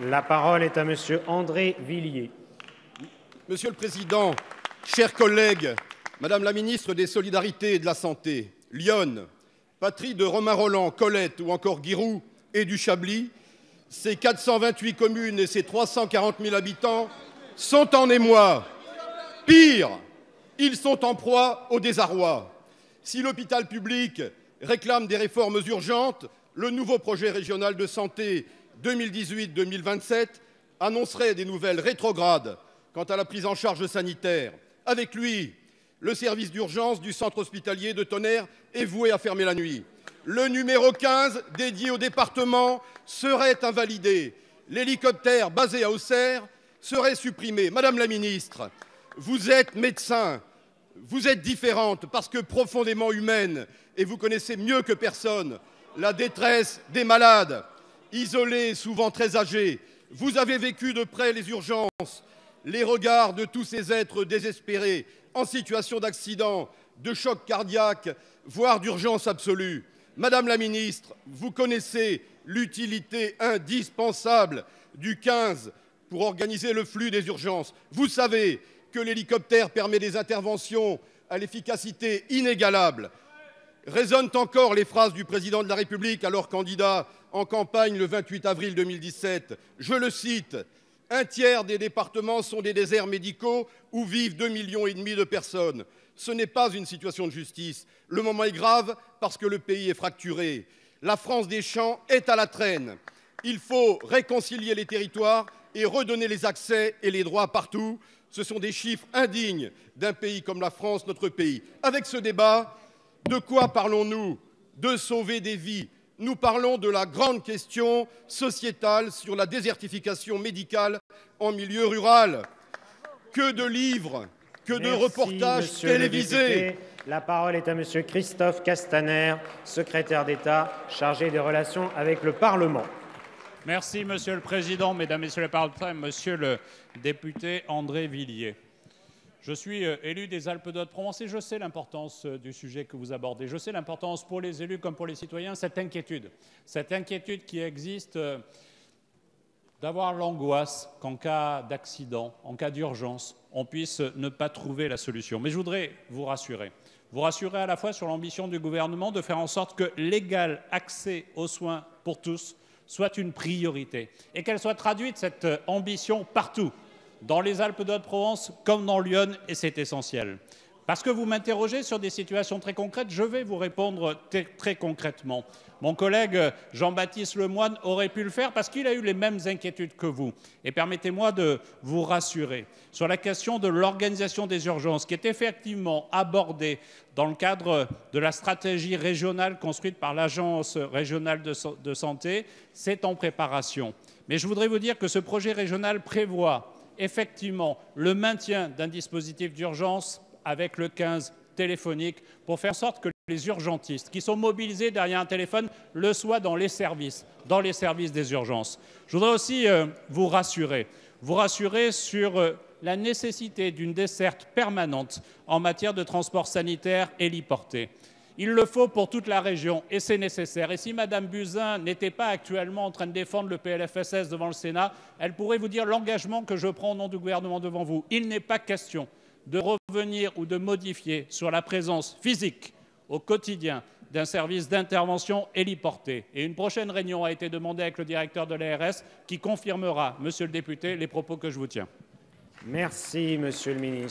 La parole est à Monsieur André Villiers. Monsieur le Président, chers collègues, Madame la ministre des Solidarités et de la Santé, Lyon, patrie de Romain Rolland, Colette ou encore Giroud et du Chablis, ses 428 communes et ses 340 000 habitants sont en émoi. Pire, ils sont en proie au désarroi. Si l'hôpital public réclame des réformes urgentes, le nouveau projet régional de santé 2018-2027 annoncerait des nouvelles rétrogrades quant à la prise en charge sanitaire. Avec lui, le service d'urgence du centre hospitalier de Tonnerre est voué à fermer la nuit. Le numéro 15, dédié au département, serait invalidé. L'hélicoptère basé à Auxerre serait supprimé. Madame la ministre, vous êtes médecin, vous êtes différente parce que profondément humaine et vous connaissez mieux que personne la détresse des malades, isolés, souvent très âgés. Vous avez vécu de près les urgences, les regards de tous ces êtres désespérés, en situation d'accident, de choc cardiaque, voire d'urgence absolue. Madame la ministre, vous connaissez l'utilité indispensable du 15 pour organiser le flux des urgences. Vous savez que l'hélicoptère permet des interventions à l'efficacité inégalable. Résonnent encore les phrases du président de la République, alors candidat en campagne le 28 avril 2017. Je le cite: « Un tiers des départements sont des déserts médicaux où vivent 2,5 millions de personnes. Ce n'est pas une situation de justice. Le moment est grave parce que le pays est fracturé. La France des champs est à la traîne. Il faut réconcilier les territoires et redonner les accès et les droits partout. Ce sont des chiffres indignes d'un pays comme la France, notre pays. » Avec ce débat, de quoi parlons-nous? De sauver des vies. Nous parlons de la grande question sociétale sur la désertification médicale en milieu rural. Que de livres, que de reportages télévisés. La parole est à Monsieur Christophe Castaner, secrétaire d'État chargé des relations avec le Parlement. Merci, Monsieur le Président, Mesdames, Messieurs les parlementaires, Monsieur le député André Villiers. Je suis élu des Alpes-de-Haute-Provence et je sais l'importance du sujet que vous abordez. Je sais l'importance pour les élus comme pour les citoyens, cette inquiétude qui existe d'avoir l'angoisse qu'en cas d'accident, en cas d'urgence, on puisse ne pas trouver la solution. Mais je voudrais vous rassurer à la fois sur l'ambition du gouvernement de faire en sorte que l'égal accès aux soins pour tous soit une priorité et qu'elle soit traduite, cette ambition, partout, dans les Alpes-de-Haute-Provence comme dans Lyon, et c'est essentiel. Parce que vous m'interrogez sur des situations très concrètes, je vais vous répondre très concrètement. Mon collègue Jean-Baptiste Lemoyne aurait pu le faire parce qu'il a eu les mêmes inquiétudes que vous. Et permettez-moi de vous rassurer sur la question de l'organisation des urgences, qui est effectivement abordée dans le cadre de la stratégie régionale construite par l'Agence régionale de santé. C'est en préparation. Mais je voudrais vous dire que ce projet régional prévoit effectivement le maintien d'un dispositif d'urgence avec le 15 téléphonique pour faire en sorte que les urgentistes qui sont mobilisés derrière un téléphone le soient dans les services des urgences. Je voudrais aussi vous rassurer sur la nécessité d'une desserte permanente en matière de transport sanitaire héliporté. Il le faut pour toute la région et c'est nécessaire. Et si Mme Buzyn n'était pas actuellement en train de défendre le PLFSS devant le Sénat, elle pourrait vous dire l'engagement que je prends au nom du gouvernement devant vous. Il n'est pas question de revenir ou de modifier sur la présence physique au quotidien d'un service d'intervention héliporté. Et une prochaine réunion a été demandée avec le directeur de l'ARS qui confirmera, monsieur le député, les propos que je vous tiens. Merci, monsieur le ministre.